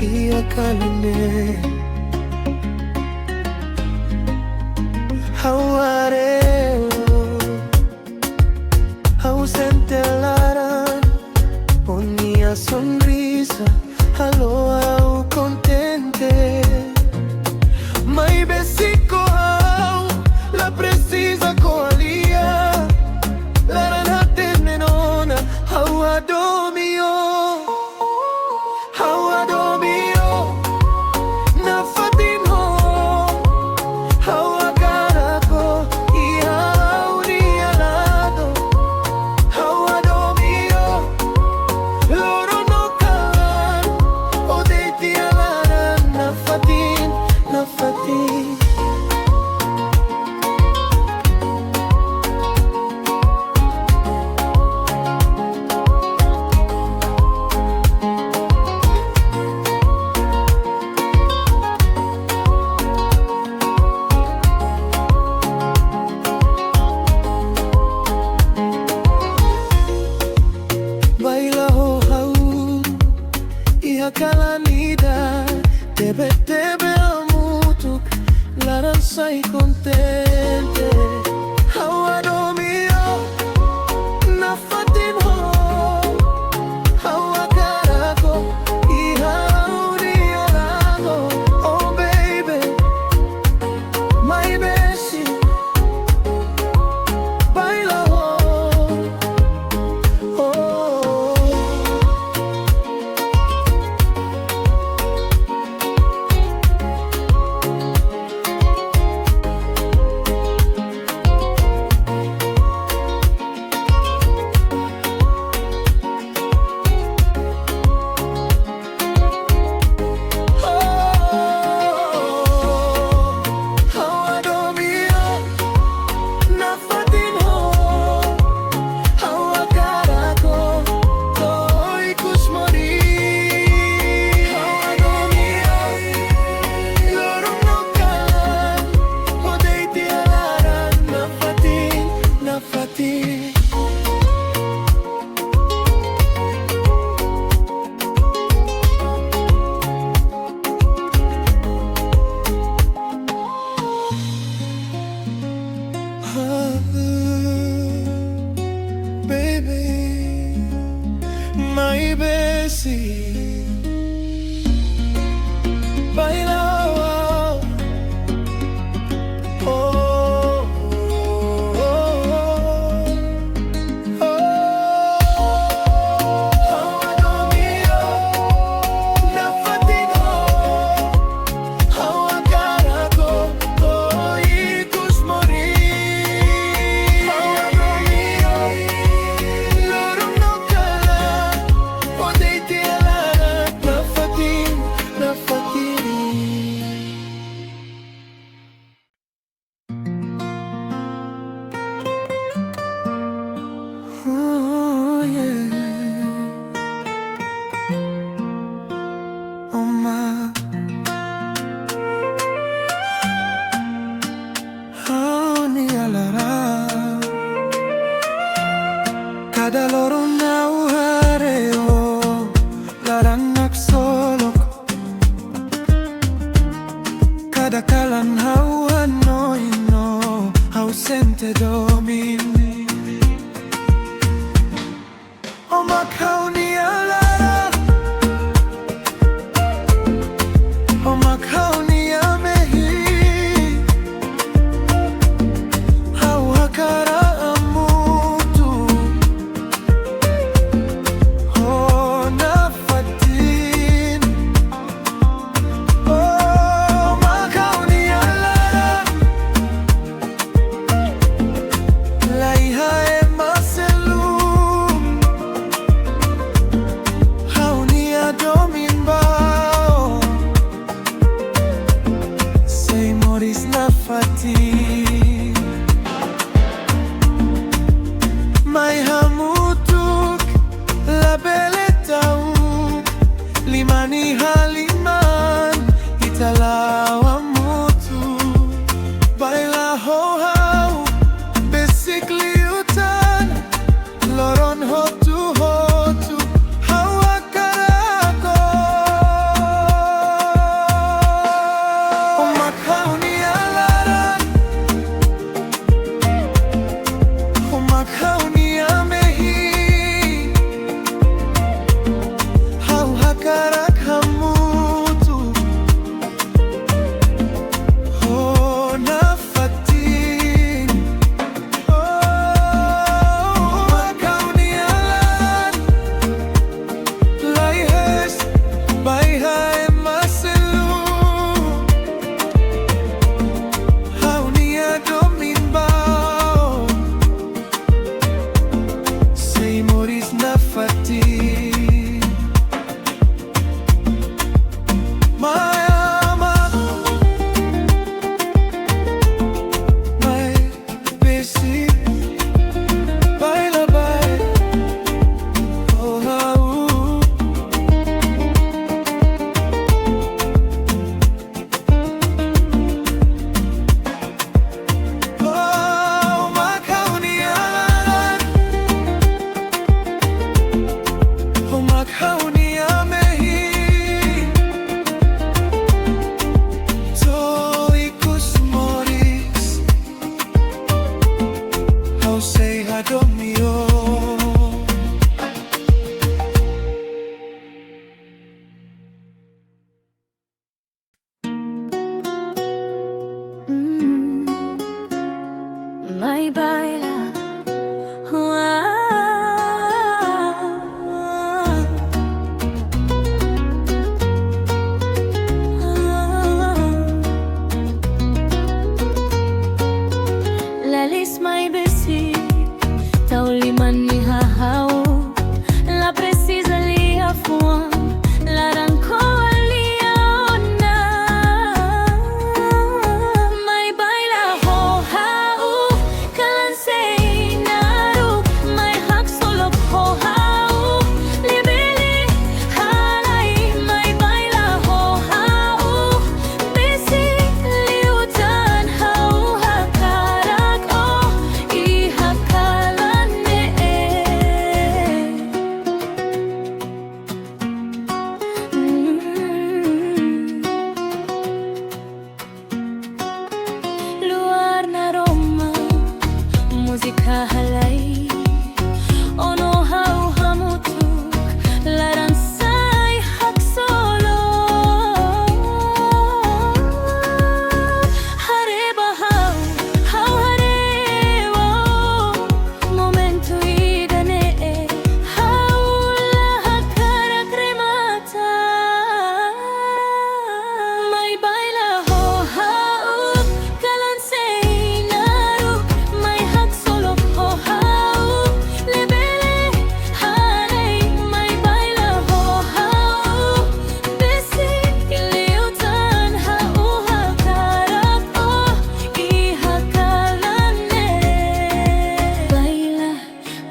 Ia kalune Hauareo ausente Laran Unia sonrisa aloha contente Mai besico hau la precisa coalia Laran hatene nona HaUHadomiO HaUHadomiO Nafatin ho HaUHagarako Nia Nia Laran HaUHadomiO Loro no Kalan Ho O Nafatin Nafatin Baila Ho Ha'u Ia Kalan Ida Deit hamutuk Laran sai contente HaUHadomio Nafatin ho HaUHagarako Nia Nia Laran Oh baby My besi BailaHoO Oh baby, my bestie, Baila Ho O. Oh, oh, oh, oh. HaUHadomio, Nafatin ho, HaUHagarako, toikus mori. HaUHadomio, loro no Kalan, Ho Deit Nafatin, Nafatin. Oh yeah, oh Mak Ha'u Nia Laran Kada loro nauhareo Laranak solok Kada KalanHoO noino ausente Domin Mak Ha'u Nia Laran Mak Ha'u Nia mehi HaUHakara amutu Nafatin Mak Ha'u Nia Laran Laiha Domin Baila Ho Nafatin Mai hamutuk La beletau Limani haliman Italawa mutu Baila Ho Ha'u Basically URUTAN Loron hotu hotu HaUHagarako karak hamutuk. Oh, Nafatin. Oh, Mak Ha'u Nia Laran. Laihes, Baila Ho Domin Baila Ho O. Simu Nafatin. Mai basic Baila Ho Ha'u. Oh, Mak Ha'u Nia Laran. Oh, Mak Ha'u Nia HaUHadomiO. Mai Baila Ho Lalis mai besi tau liman ni hahau la precisa li afuan la ranco aliona. Mai Baila Ho Ha'u Kalan mai hak solo Ho Ha'u libeli halai. Mai Baila Ho Ha'u besi liutan HaUHadomiO iha luar na Roma música halai ono hau hamutuk la dansa hak solo hareba HaUHadomiO momentu idane haula hakara kremata. Mai Baila Ho Ha'u Kalan mai hak solo Ho Ha'u libeli halai. Mai Baila Ho Ha'u besi liutan HaUHadomiO iha kalane. Baila,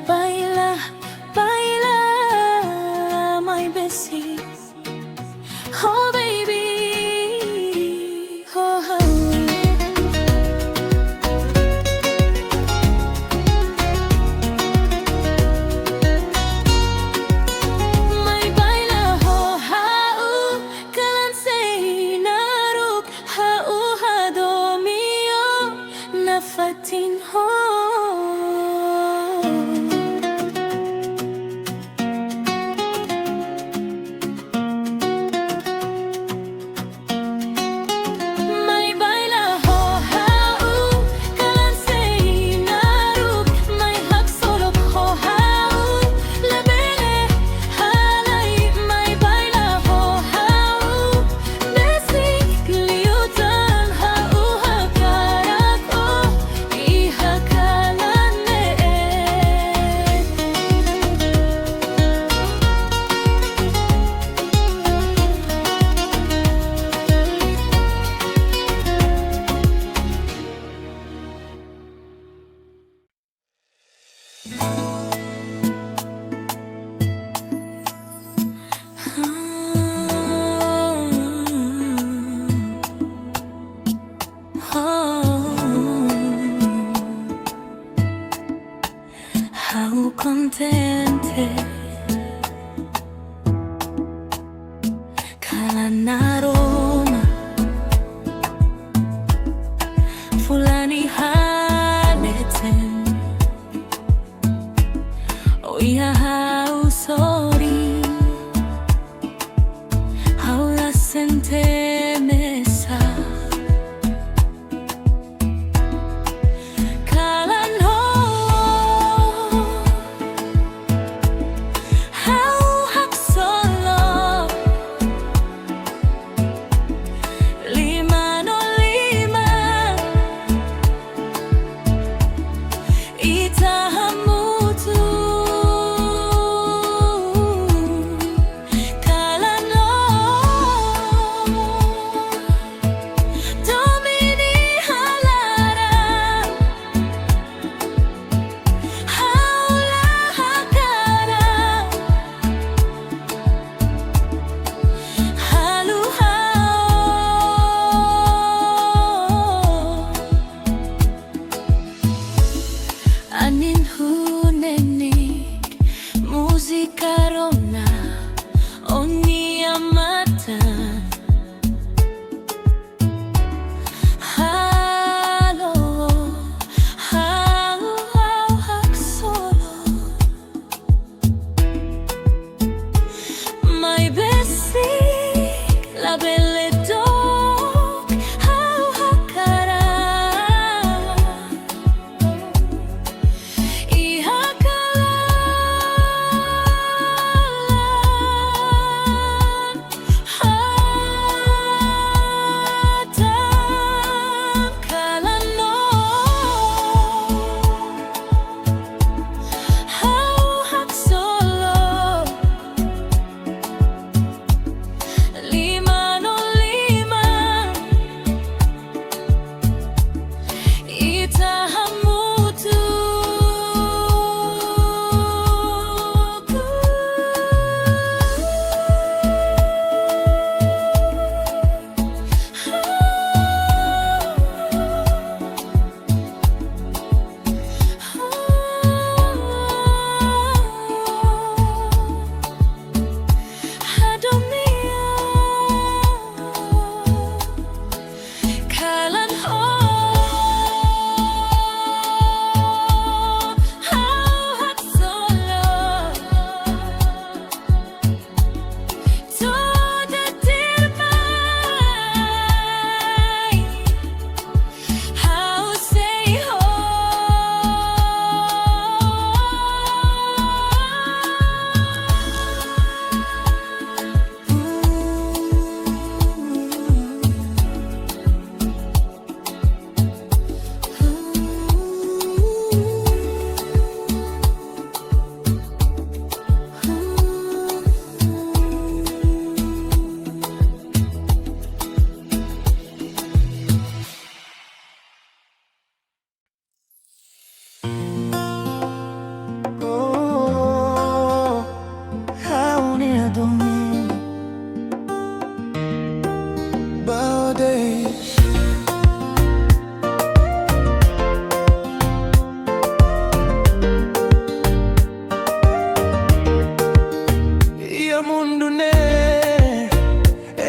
baila, baila, my besi. Oh baby, oh, oh. Mai Baila Ho Ha'u Kalan HaUHadomiO Nafatin ho. Mai Baila Ho Ha'u Kalan mai hak solo Ho Ha'u libeli halai. Mai Baila Ho Ha'u besi liutan HaUHadomiO iha kalane. How contente Kalan Roma fulani haleten oh yeah how sorry temesa Kalan Ho O Ha'u Haksolo Lima no lima Ita hamutuk Domin Ida Deit Anin hunenik múzika rona Onia matan Halo Ha'u Haksolo Mai besik la belle dog HaUHadomiO Domin Baila Ho mundo ne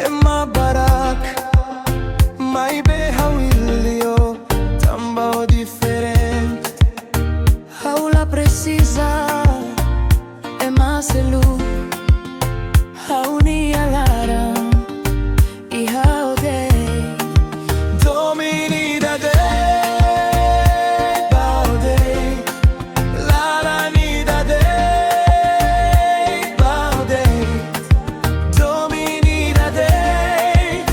ema barak Mai Baila tambao diferente Haula precisa ema selu Ha'u Nia Laran I Hadomi Domin Ida Deit Laran Ida Deit Domin Ida Deit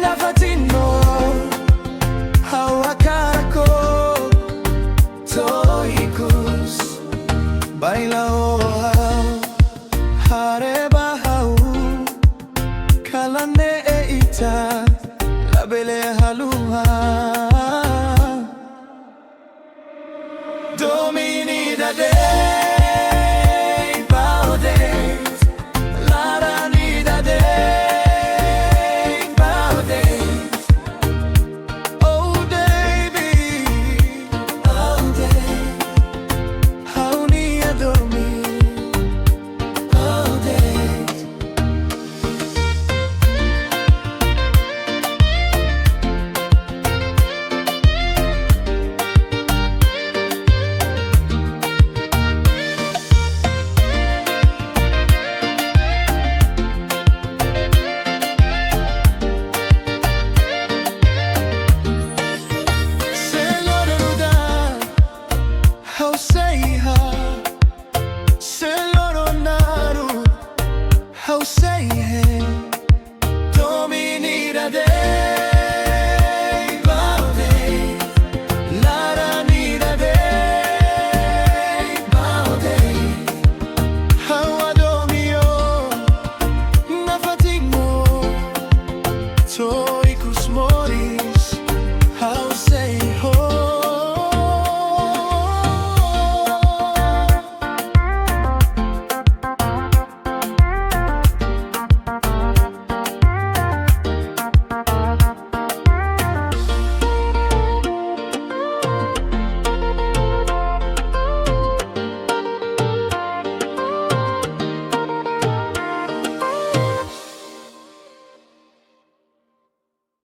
Nafatin HaUHadomiO Toikus Baila Ho O Kalan la belle halua Domin Ida Deit